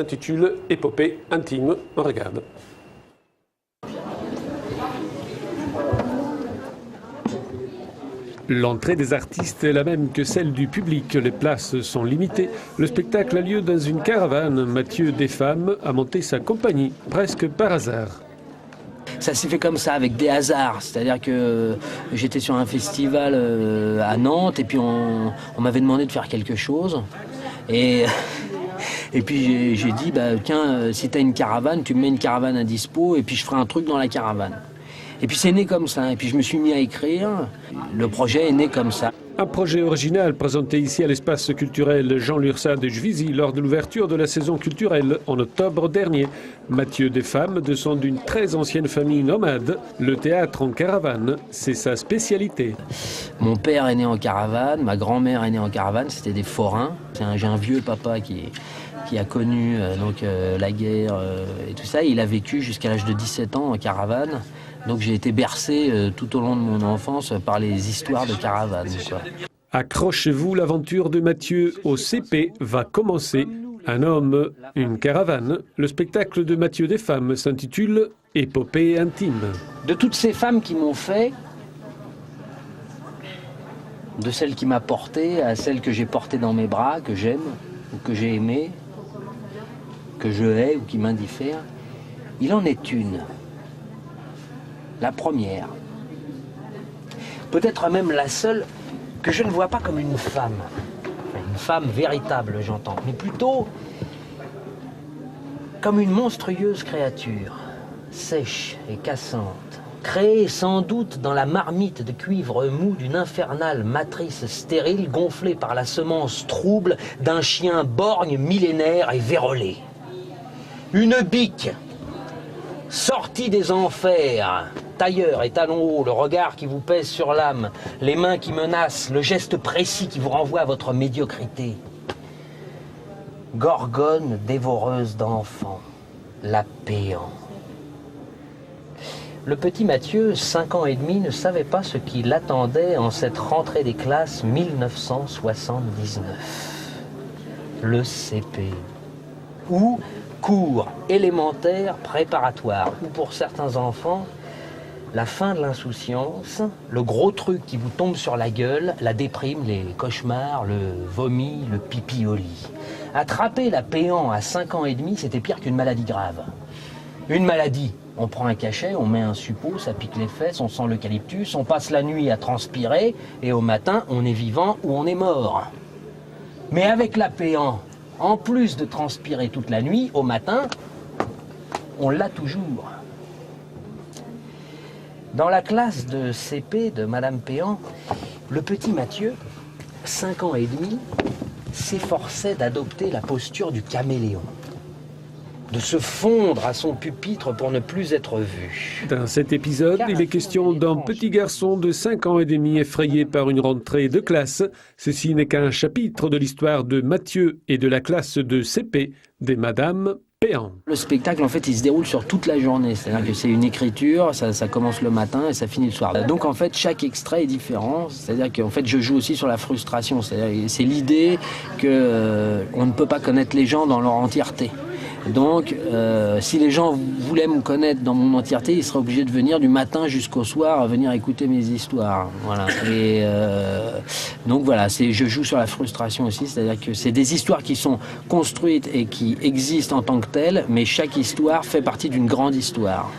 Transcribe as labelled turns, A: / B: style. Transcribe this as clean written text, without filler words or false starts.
A: S'intitule Épopée intime. On regarde. L'entrée des artistes est la même que celle du public. Les places sont limitées. Le spectacle a lieu dans une caravane. Mathieu Desfammes a monté sa compagnie, presque par hasard.
B: Ça s'est fait comme ça, avec des hasards. C'est-à-dire que j'étais sur un festival à Nantes et puis on m'avait demandé de faire quelque chose. Et puis j'ai dit, tiens, si tu as une caravane, tu me mets une caravane à dispo et puis je ferai un truc dans la caravane. Et puis c'est né comme ça. Et puis je me suis mis à écrire. Le projet est né comme ça.
A: Un projet original présenté ici à l'espace culturel Jean Lurçat de Juvisy lors de l'ouverture de la saison culturelle en octobre dernier. Mathieu Desfammes descend d'une très ancienne famille nomade. Le théâtre en caravane, c'est sa spécialité.
B: Mon père est né en caravane, ma grand-mère est née en caravane, c'était des forains. J'ai un vieux papa qui a connu la guerre et tout ça. Il a vécu jusqu'à l'âge de 17 ans en caravane. Donc j'ai été bercé tout au long de mon enfance par les histoires de caravane.
A: Accrochez-vous, l'aventure de Mathieu au CP va commencer. Un homme, une caravane. Le spectacle de Mathieu Desfammes s'intitule Épopée intime.
B: De toutes ces femmes qui m'ont fait, de celle qui m'a porté à celle que j'ai portée dans mes bras, que j'aime ou que j'ai aimée, que je hais ou qui m'indiffère, il en est une. La première. Peut-être même la seule que je ne vois pas comme une femme. Une femme véritable, j'entends, mais plutôt comme une monstrueuse créature, sèche et cassante, créée sans doute dans la marmite de cuivre mou d'une infernale matrice stérile gonflée par la semence trouble d'un chien borgne millénaire et vérolé. Une bique sortie des enfers, tailleur et talons hauts, le regard qui vous pèse sur l'âme, les mains qui menacent, le geste précis qui vous renvoie à votre médiocrité. Gorgone dévoreuse d'enfants, la péant. Le petit Mathieu, 5 ans et demi, ne savait pas ce qui l'attendait en cette rentrée des classes 1979. Le CP. Ou cours élémentaire préparatoire, ou pour certains enfants, la fin de l'insouciance, le gros truc qui vous tombe sur la gueule, la déprime, les cauchemars, le vomi, le pipi au lit. Attraper la péant à 5 ans et demi, c'était pire qu'une maladie grave. Une maladie, on prend un cachet, on met un suppôt, ça pique les fesses, on sent l'eucalyptus, on passe la nuit à transpirer, et au matin, on est vivant ou on est mort. Mais avec la péant, en plus de transpirer toute la nuit, au matin, on l'a toujours. Dans la classe de CP de Madame Péant, le petit Mathieu, 5 ans et demi, s'efforçait d'adopter la posture du caméléon, de se fondre à son pupitre pour ne plus être vu.
A: Dans cet épisode, il est question d'un petit garçon de 5 ans et demi effrayé par une rentrée de classe. Ceci n'est qu'un chapitre de l'histoire de Mathieu et de la classe de CP des Madame Péant.
B: Le spectacle, en fait, il se déroule sur toute la journée. C'est-à-dire que c'est une écriture, ça commence le matin et ça finit le soir. Donc, en fait, chaque extrait est différent. C'est-à-dire qu'en fait, je joue aussi sur la frustration. C'est l'idée qu'on ne peut pas connaître les gens dans leur entièreté. Donc, si les gens voulaient me connaître dans mon entièreté, ils seraient obligés de venir du matin jusqu'au soir à venir écouter mes histoires. Voilà. Et donc voilà, je joue sur la frustration aussi, c'est-à-dire que c'est des histoires qui sont construites et qui existent en tant que telles, mais chaque histoire fait partie d'une grande histoire.